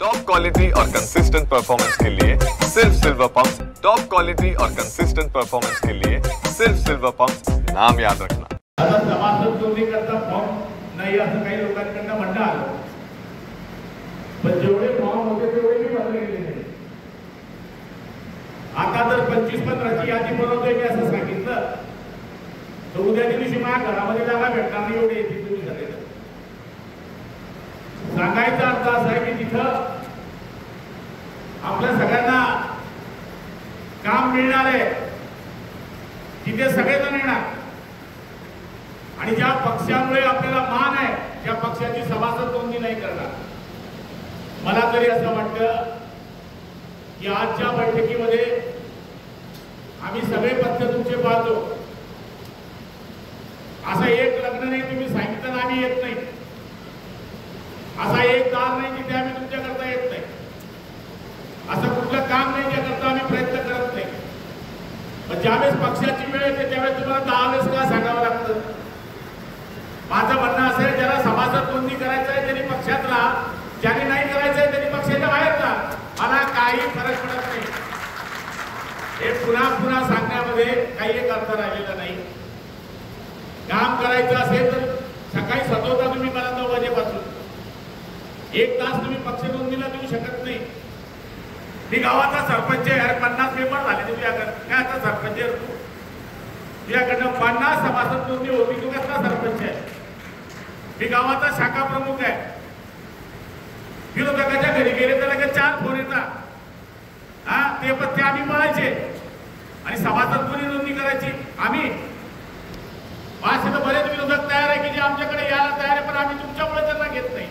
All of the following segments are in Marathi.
टॉप क्वालिटी और कंसिस्टेंट परफॉर्मेंस के लिए सिर्फ सिल्वर पंप्स। टॉप क्वालिटी और कंसिस्टेंट परफॉर्मेंस के लिए सिर्फ सिल्वर पंप्स, नाम याद रखना। आता सभासद जोडणी करता फॉर्म नाही असं काही लोकांकडनं म्हणणं आलं, पण जेवढे फॉर्म होते तेवढे मी भरले गेले नाही। आता जर 25-15ची यादी बनवतोय मी असं सांगितलं तर उद्याच्या दिवशी माझ्या घरामध्ये जागा भेटणार नाही, एवढे येतील तुम्ही सगळे। सांगायचा अर्थ असा आहे की तिथं आपल्या सगळ्यांना काम मिळणार आहे, तिथे सगळेजण येणार आणि ज्या पक्षामुळे आपल्याला मान आहे त्या पक्षाची सभासद नोंदणी नाही करणार। मला तरी असं वाटतं की आजच्या बैठकीमध्ये आम्ही सगळे पक्ष तुमचे पाहतो, असं एक लग्न नाही तुम्ही सांगितलं आम्ही येत नाही, असा एक दार नाही जिथे आम्ही तुमच्याकरता येत नाही, असं कुठलं काम नाही ज्याकरता आम्ही प्रयत्न करत नाही। पण ज्यावेळेस पक्षाची वेळ येते त्यावेळेस तुम्हाला 10 वेळेस का सांगावं लागतं? माझं म्हणणं असं आहे, ज्याला सभासद नोंदणी करायचं आहे त्यांनी पक्षात राहा, ज्याने नाही करायचं आहे त्यांनी पक्षाच्या बाहेर राहा, मला काही फरक पडत नाही। हे पुन्हा पुन्हा सांगण्यामध्ये काही एक अर्थ राहिलेला नाही। काम करायचं असेल तर सकाळी स्वतःता तुम्ही मला 9 वाजेपासून 1 तास तुम्ही पक्ष नोंदणीला देऊ शकत नाही। मी गावाचा सरपंच आहे, अरे 50 मेंबर झाले तुझ्याकडे, काय आता सरपंच आहे तू? तुझ्याकडनं 50 सभासद नोंदणी होती, तू कसला सरपंच आहे? मी गावाचा शाखा प्रमुख आहे, विरोधकाच्या घरी गेले तर लगेच 4 फोन येतात, हा ते पत्ते आम्ही पळायचे आणि सभासद कोणी नोंदणी करायची? आम्ही। असे तर बरेच विरोधक तयार आहे की जे आमच्याकडे यायला तयार आहे, पण आम्ही तुमच्यामुळे त्यांना घेत नाही।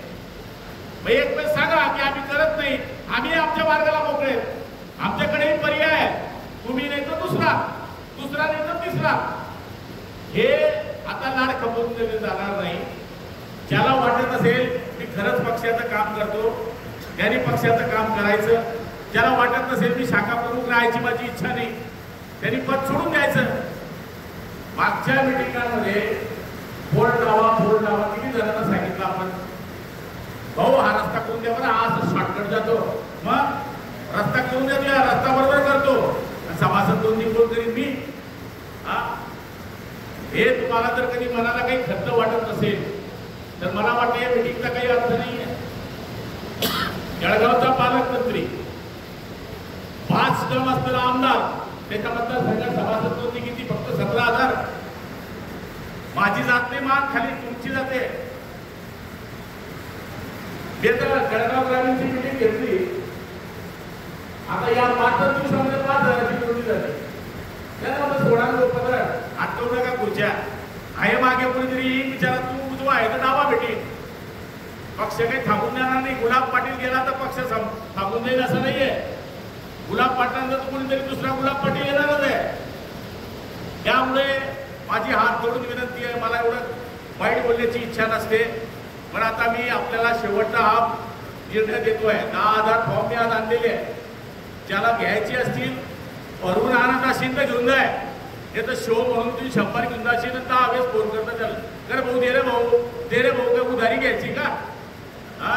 मग एक वेळ सांगा की आम्ही करत नाही, आम्ही आमच्या मार्गाला मोकळे, आमच्याकडेही पर्याय आहे, तुम्ही नाही तर दुसरा नाही तर तिसरा। हे आता लाड खपवून दिले जाणार नाही। ज्याला वाटत असेल मी खरंच पक्षाचं काम करतो त्याने पक्षाचं काम करायचं, ज्याला वाटत नसेल मी शाखा प्रमुख राहायची माझी इच्छा नाही त्यांनी पद सोडून द्यायचं। मागच्या मिटिंगांमध्ये बोर्ड लावा किती जणांना सांगितलं आपण, भाऊ हा रस्ता करून द्या बरं, हा असं शॉर्टकट जातो, मग रस्ता करून द्या, तुझ्या रस्ता बरोबर करतो, सभासद नोंदणी कोण करीन मी? हे तुम्हाला जर कधी मनाला काही खंत वाटत नसेल तर मला वाटतं या मिटिंगचा काही अर्थ नाही आहे। जळगावचा पालकमंत्री 5 टर्म असलेला आमदार, त्याच्याबद्दल सगळ्या सभासद नोंदणी किती? फक्त 17,000। माझी जात नाही मान, खाली तुमची जाते। जळगाव ग्रामीणची मिटिंग घेतली, आता या 5 दिवसामध्ये 5,000ची नोंदणी झाली। त्याला 16 आठवलं का खुर्च्या आहे मागे कोणीतरी येईल विचारा, तू उजवा आहे तर डावा भेटेल, पक्ष काही थांबून देणार नाही। गुलाब पाटील गेला तर पक्ष थांबून देईल असं नाहीये, गुलाब पाटलांचा तर कोणीतरी दुसरा गुलाब पाटील येणारच आहे। त्यामुळे माझी हात जोडून विनंती आहे, मला एवढं वाईट बोलण्याची इच्छा नसते, पण आता मी आपल्याला शेवटचा हा निर्णय देतोय। 10,000 फॉर्म मी आज आणलेले आहे, ज्याला घ्यायची असतील भरून आणत असेल तर घेऊन जाय, हे तर शो म्हणून तुम्ही 100 घेऊन जाशील तर 10 वेळेस फोन करता त्याला, अरे भाऊ दे रे भाऊ काय उधारी घ्यायची का? हा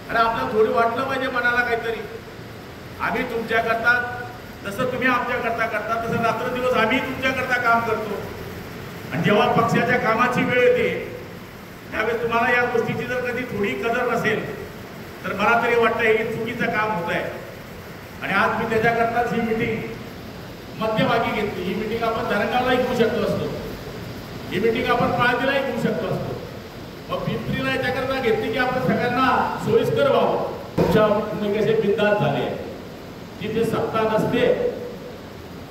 अरे आपल्याला थोडी वाटलं पाहिजे मनाला काहीतरी। आम्ही तुमच्याकरता जसं तुम्ही आमच्याकरता करता तसं रात्रदिवस आम्ही तुमच्याकरता काम करतो, आणि जेव्हा पक्षाच्या कामाची वेळ येते त्यावेळेस तुम्हाला या गोष्टीची जर कधी थोडी कदर नसेल तर मला तरी वाटतं हे चुकीचं काम होत आहे। आणि आज मी त्याच्याकरताच ही मिटिंग मध्यभागी घेतली। ही मिटिंग आपण धरणगावलाही घेऊ शकलो असतो, ही मिटिंग आपण पाळतीलाही घेऊ शकलो असतो, मग पिंपरीला याच्याकरता घेतली की आपण सगळ्यांना सोयीस्कर व्हावं। तुमच्या कसे बिंदास झाले, जिथे सत्ता नसते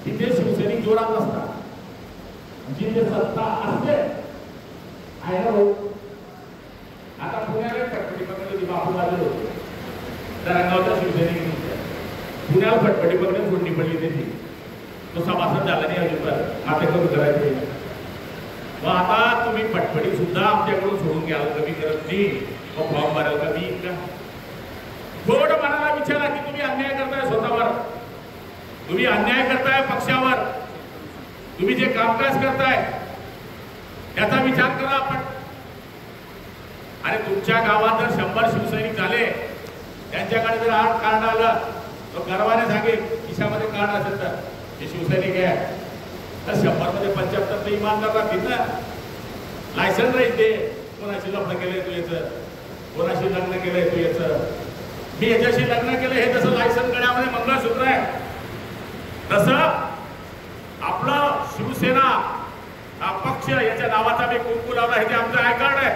तिथे शिवसैनिक जोरात नसतात, जिथे सत्ता असते आहे ना भाऊ। आता पुण्याला फटफटी पकडली बापू आले होते, धरणगावचा शिवसैनिक पुण्याला फटफटी पकडून फोडणी पडली त्याची, तो सभासद झाला नाही अजिबात, आता कमी करायचे। मग आता तुम्ही फटफटी सुद्धा आमच्याकडून सोडून घ्याल, कमी करत नाही, मग फॉर्म भराल कमी का? थोडं मनाला विचारा की तुम्ही अन्याय करताय स्वतःवर, तुम्ही अन्याय करताय पक्षावर, तुम्ही जे कामकाज करताय त्याचा विचार करा आपण। अरे तुमच्या गावात जर 100 शिवसैनिक झाले, त्यांच्या त्यांच्याकडे जर कार्ड आलं तो गर्वाने सांगेल खिशामध्ये कार्ड असेल तर हे शिवसैनिक आहे, तर 100 मध्ये 75 ते इमानदार राहतील ना. लायसन राहील ते कोणाशी लग्न केलंय तू याचं, कोणाशी लग्न केलंय तू याचं, मी याच्याशी लग्न केलं हे जसं लायसन गळ्यामध्ये मंगळसूत्र आहे तसं आपलं शिवसेना हा पक्ष याच्या नावाचा मी कुंकू लावला, हे जे आमचं आय कार्ड आहे,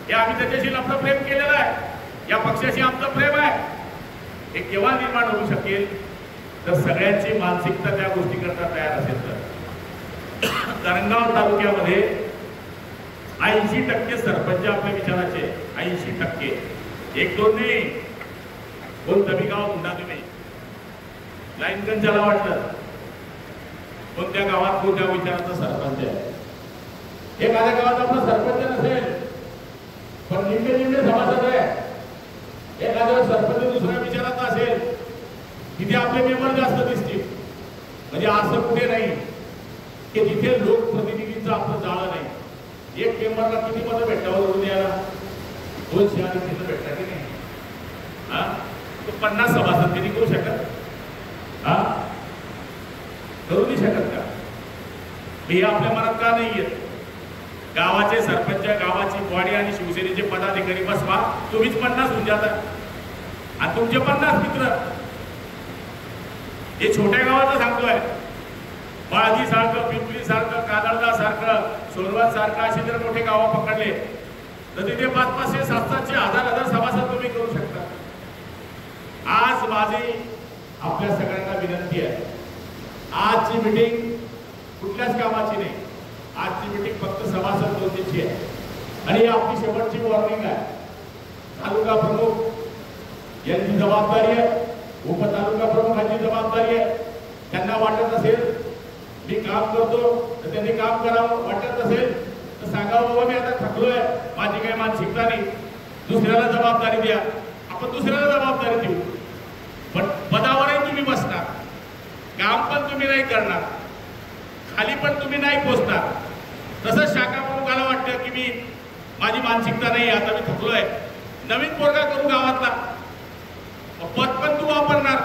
हे आम्ही त्याच्याशी आपलं प्रेम केलेलं आहे, या पक्षाशी आमचं प्रेम आहे. हे केव्हा निर्माण होऊ शकेल तर सगळ्यांची मानसिकता त्या गोष्टी करता तयार असेल तर. करंगाव तालुक्यामध्ये 80% सरपंच आपल्या विचाराचे, 80%, 1-2 नाही. कोणतं गाव म्हणता तुम्ही, लाईनगंजाला वाटलं कोणत्या गावात कोणत्या विचाराचा सरपंच आहे. एखाद्या गावात आपला सरपंच नसेल पण निम्मे सभासद आहे, एखाद्या सरपंच दुसऱ्या विचाराचा असेल तिथे आपले मेंबर जास्त दिसतील. म्हणजे असं कुठे नाही की जिथे लोकप्रतिनिधींचं आपलं जाळं नाही. एक मेंबरला किती मतं भेटतात वरून द्यायला, 200 आणि 300 भेटतात की नाही. हा, तो 50 सभासद किती करू शकत, हा करू नाही शकत का. हे आपल्या मनात का नाही येत. गावाचे सरपंच, गावाची बॉडी आणि शिवसेनेचे पदाधिकारी बसवा, तुम्हीच 50 होऊन जाता आणि तुमचे 50 मित्र. हे छोट्या गावाचं सांगतोय, बाळजी सारखं, पिंपरी सारखं, कादळदा सारखं, सोनवत सारखं असे जर मोठे गाव पकडले तर तिथे 500-500, 700, 1000 सभासद तुम्ही करू शकता. आज माझी आपल्या सगळ्यांना विनंती आहे, आजची मीटिंग कुठल्याच कामाची नाही, आजची मीटिंग फक्त सभासद नोंदणीची आहे आणि आपली शेवटची वॉर्निंग आहे. तालुका प्रमुख यांची जबाबदारी आहे, उपतालुका प्रमुखांची जबाबदारी आहे. त्यांना वाटत असेल मी काम करतो तर त्यांनी काम करावं, वाटत असेल तर सांगावं बाबा मी आता थकलोय, माझी काही मानसिकता नाही, दुसऱ्याला जबाबदारी द्या. आपण दुसऱ्याला जबाबदारी देऊ, पण पदावरही तुम्ही बसणार, काम पण तुम्ही नाही करणार, खाली पण तुम्ही नाही पोचणार. तसंच शाखा प्रमुखाला वाटतं की मी माझी मानसिकता नाही, आता मी थकलोय, नवीन पोरगा करू गावातला, पद पण तू वापरणार,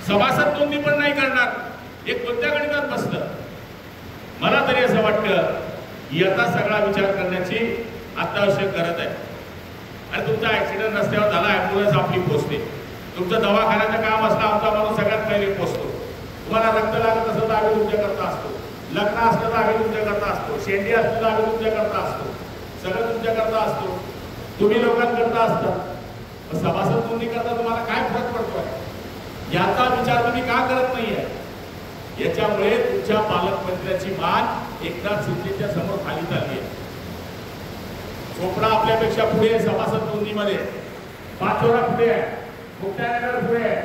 सभासद नोंदणी पण नाही करणार. हे कोणत्या गणितात बसतं. मला तरी असं वाटतं याचा सगळा विचार करण्याची अत्यावश्यक गरज आहे. आणि तुमचा ऍक्सिडेंट रस्त्यावर झाला, ॲम्ब्युलन्स आपली पोचते, तुमचं दवाखान्याचं काम असलं आमचा माणूस सगळ्यात पहिले पोचतो. तुम्हाला रक्त लागत असलं तर आम्ही तुमच्याकरता असतो, लग्न असलं तर आम्ही तुमच्याकरता असतो, शेंडी असलं तर आम्ही तुमच्याकरता असतो, सगळं तुमच्याकरता असतो, तुम्ही लोकांकरता असतात. सभासद नोंदणी करता तुम्हाला काय फरक पडतोय याचा विचार तुम्ही का करत नाहीये. याच्यामुळे तुमच्या पालकमंत्र्याची मान एकनाथ शिंदेच्या समोर खाली चालली आहे. चोपडा आपल्यापेक्षा पुढे आहे सभासद नोंदणीमध्ये, पाचोरा पुढे आहे, मुक्ताईनगर पुढे आहे,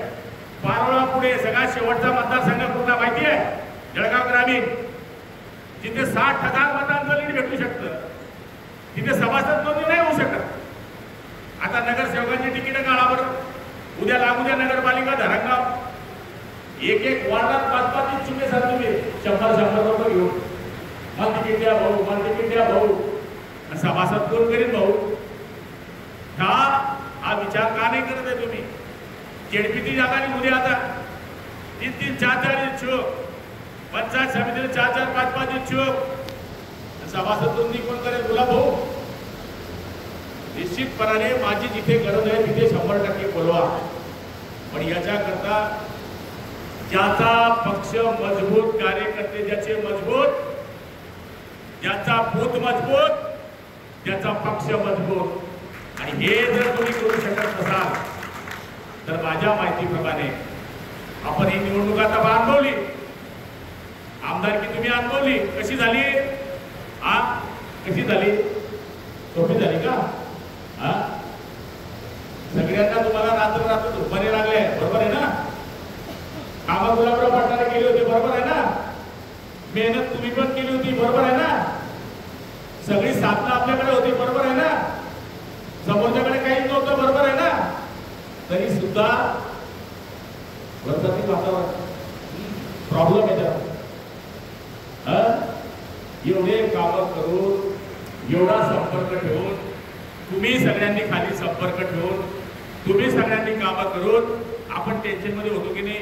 पारोळा पुढे, सगळ्यात शेवटचा मतदारसंघ कुठला माहिती आहे, जळगाव ग्रामीण, जिथे 60,000 मतांचं लीड भेटू शकतं, तिथे सभासद नोंदणी नाही होऊ शकत. आता नगरसेवकांची तिकीट काढा बरं, उद्या लागू द्या नगरपालिका धरणगाव, एक वार्डात 5-5 इच्छुक आहे तुम्ही, 100-100 रुपये घेऊन मला तिकीट द्या भाऊ, मला तिकीट द्या भाऊ, सभासद कोण करीन भाऊ. हा विचार का नाही करत आहे तुम्ही. जेडपीची जागा उद्या आता 3-3, 4-4 इच्छुक, पंचायत समितीने 4-4, 5-5 इच्छुक, सभासद नोंदणी कोण करेल बोला भाऊ. निश्चितपणाने माझी जिथे गरज आहे तिथे 100% बोलवा, पण याच्याकरता ज्याचा पक्ष मजबूत, कार्यकर्ते ज्याचे मजबूत, ज्याचा बूथ मजबूत, ज्याचा पक्ष मजबूत, आणि हे जर तुम्ही करू शकत नसाल तर माझ्या माहितीप्रमाणे आपण ही निवडणूक आता अनुभवली, आमदारकी तुम्ही अनुभवली, कशी झाली, कशी झाली, सोपी झाली का. सगळ्यांना तुम्हाला रात्र झोपाने लागले, बरोबर आहे ना. कामं गुलाबराव पाटलाने केली होती, बरोबर आहे ना. मेहनत तुम्ही पण केली होती, बरोबर आहे ना. सगळी साधनं आपल्याकडे होती, बरोबर आहे ना. समोरच्याकडे काहीच नव्हतं, बरोबर आहे ना. तरी सुद्धा वरती वातावरण प्रॉब्लेम आहे. एवढे कामं करून, एवढा संपर्क ठेवून, तुम्ही सगळ्यांनी खाली संपर्क ठेवून तुम्ही सगळ्यांनी कामं करून आपण टेन्शन मध्ये होतो की नाही?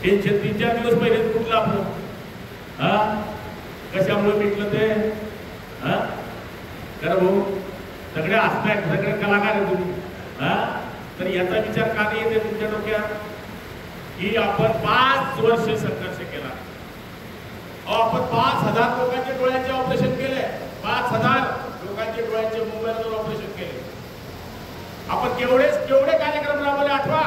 टेन्शन 3-4 दिवस पहिले कुठलं आपलं कशामुळे मिटलं ते? खरं भाऊ, सगळे असतायत, सगळे कलाकार आहे तुम्ही. तर याचा विचार का नाही येते तुमच्या डोक्यात की आपण 5 वर्ष संघर्ष केला? आपण 5,000 लोकांच्या डोळ्यांचे ऑपरेशन केले. 5,000 लोकांच्या डोळ्यांचे मोबाईलवर ऑपरेशन केले. आपण केवढे कार्यक्रम राबवले आठवा.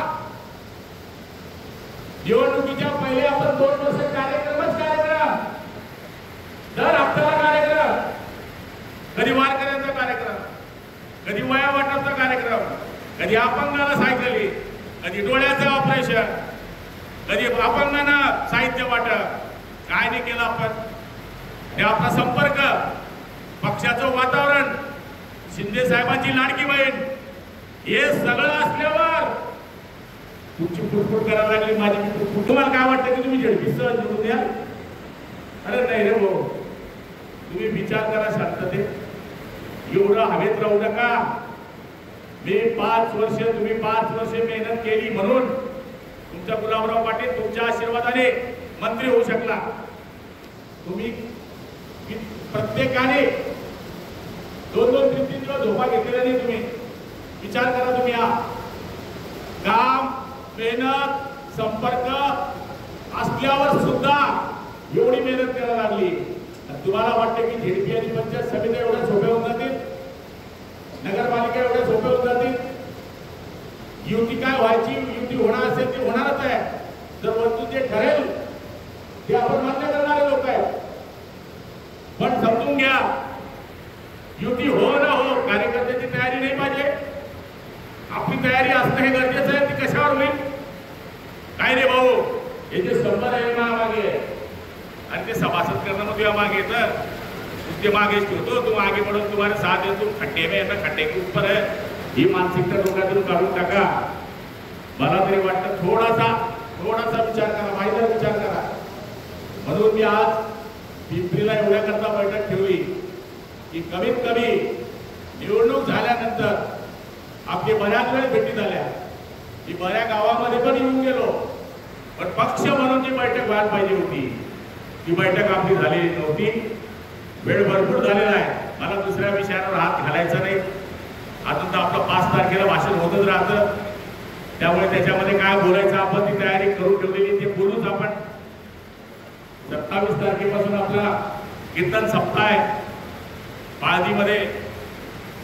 निवडणुकीच्या पहिले आपण 2 वर्ष कार्यक्रम, दर हप्त्याला कार्यक्रम, कधी वारकऱ्यांचा कार्यक्रम, कधी वया वाटपचा कार्यक्रम, कधी अपंगाला सायकली, कधी डोळ्याचं ऑपरेशन, कधी अपंगांना साहित्य वाटप. काय नाही केलं आपण? हे आपला संपर्क, पक्षाचं वातावरण, शिंदे साहेबांची लाडकी बहीण, हे सगळं असल्यावर तुमची फुटफुट करायला लागली माझी. तुम्हाला काय वाटतं की तुम्ही झडपी सहज निवडून द्या? अरे नाही रे भाऊ, तुम्ही विचार करा शांततेत. एवढं हवेत राहू नका. मी 5 वर्ष, तुम्ही 5 वर्ष मेहनत केली म्हणून तुमचा गुलाबराव पाटील तुमच्या आशीर्वादाने मंत्री होऊ शकला. तुम्ही प्रत्येकाने 2-2, 3-3 दिवस झोपा घेतलेला नाही. तुम्ही विचार करा. तुम्ही काम, मेहनत, संपर्क असल्यावर सुद्धा एवढी मेहनत करायला लागली. तुम्हाला वाटतं की झेडपी आणि पंचायत समित्या एवढ्या सोप्या होऊन जातील? नगरपालिका एवढ्या सोप्या होऊन जातील? युती काय व्हायची, युती होणार असेल ते होणारच आहे. जर वस्तू जे ठरेल ते आपण मान्य करणारे लोक आहेत. पण समजून घ्या, युती हो ना हो, कार्यकर्त्याची तयारी नाही पाहिजे. आपली तयारी असणं हे गरजेचं आहे. ती कशावर होईल? काय रे भाऊ, हे जे 100 आहे मागे आणि ते सभासद करणं मग तुझ्या मागे तर उसके मागे ठेवतो. तू आगे बढ़ो, तुम्हारे साथ है, तुम खड्डे में है, खड्डे के ऊपर है. ही मानसिकता डोक्यातून काढून टाका. मला तरी वाटतं थोडासा विचार करा, वाईट विचार करा. म्हणून मी आज पिंपरीला एवढ्याकरता बैठक ठेवली की कमीत कमी निवडणूक झाल्यानंतर आपली बऱ्याच वेळ भेटी झाल्या. मी बऱ्या गावामध्ये पण येऊन गेलो, पण पक्ष म्हणून जी बैठक व्हायला पाहिजे होती ती बैठक आपली झालेली नव्हती. वेळ भरपूर झालेला आहे. मला दुसऱ्या विषयावर हात घालायचा नाही. अजून तर आपलं 5 तारखेला भाषण होतच राहतं. त्यामुळे त्याच्यामध्ये काय बोलायचं आपण ती तयारी करून ठेवलेली, ते बोलूच आपण. 27 तारखेपासून आपला कीर्तन सप्ताह आहे. पाळदीमध्ये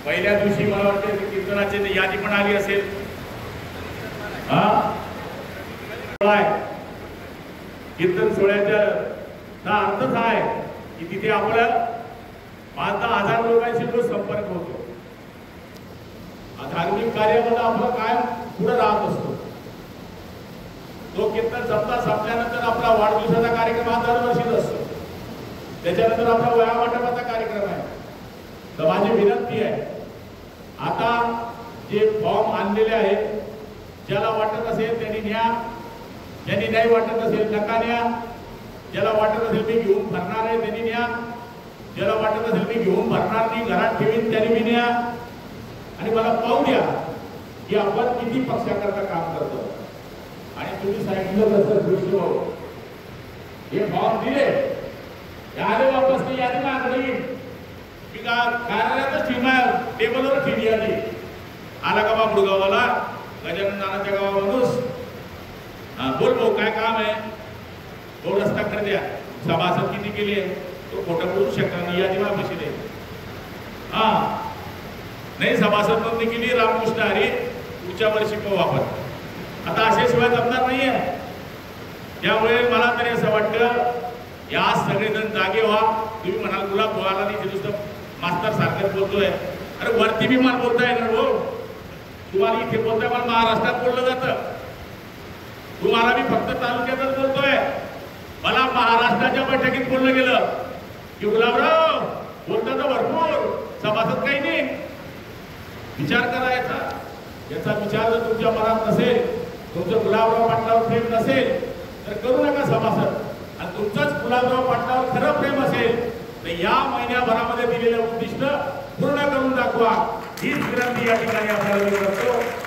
पहिल्या दिवशी मला वाटतं कीर्तनाची यादी पण आली असेल. कीर्तन सोहळ्याचा अर्थच आहे की तिथे आपला 5-10 हजार लोकांशी जो संपर्क होतो. धार्मिक कार्यामध्ये आपलं कायम पुढे राहत असतो. तो कीर्तन सप्ताह संपल्यानंतर आपला वाढदिवसाचा कार्यक्रम हा दरवर्षीच असतो. त्याच्यानंतर आपला वया वाटपाचा कार्यक्रम आहे. तर माझी विनंती आहे, आता जे फॉर्म आणलेले आहेत, ज्याला वाटत असेल त्यांनी न्या, ज्यांनी नाही वाटत असेल नका न्या. ज्याला वाटत असेल मी घेऊन भरणार आहे त्यांनी न्या. ज्याला वाटत असेल मी घेऊन भरणार नाही, घरात ठेवीन, त्यांनी मी न्या. आणि मला पाहू द्या की आपण किती पक्षाकरता काम करतो. आणि तुम्ही सांगितलं तसं दृश्य भाऊ, हे फॉर्म दिले, आले वापस नाही, यादी मागणी मी कार्यालयातच ठेवून टेबलवर ठेवली. यादी आला का बा मुळगावाला, गजानन नानाच्या गावा माणूस, बोल भाऊ काय काम आहे, तो रस्ता कर द्या, सभासद किती केली आहे, तो खोटं बोलू शकता नाही, यादी मागशी दे. नाही सभासद नोंदणी केली, रामकृष्ण हरी, पुढच्या वर्षी पाहू आपण. आता अशाशिवाय जमणार नाहीये. त्यामुळे मला तरी असं वाटतं या सगळेजण जागे व्हा. तुम्ही म्हणाल गुलाब बोलायला नाही, ते नुसतं मास्तर सारखं बोलतोय. अरे वरती बी मला बोलता येणार हो. तुम्हाला इथे बोलताय, मला महाराष्ट्रात बोललं जातं. तुम्हाला मी फक्त तालुक्यातच बोलतोय. मला महाराष्ट्राच्या बैठकीत बोललं गेलं की गुलाबराव बोलता तर भरपूर, सभासद काही नाही. विचार करायचा. याचा विचार जर तुमच्या मनात नसेल, तुमचं गुलाबराव पाटलावर प्रेम नसेल तर करू नका सभासद. आणि तुमचंच गुलाबराव पाटलावर खरं प्रेम असेल तर या महिन्याभरामध्ये दिलेलं उद्दिष्ट पूर्ण करून दाखवा. हीच विनंती या ठिकाणी आपल्याला मी करतो.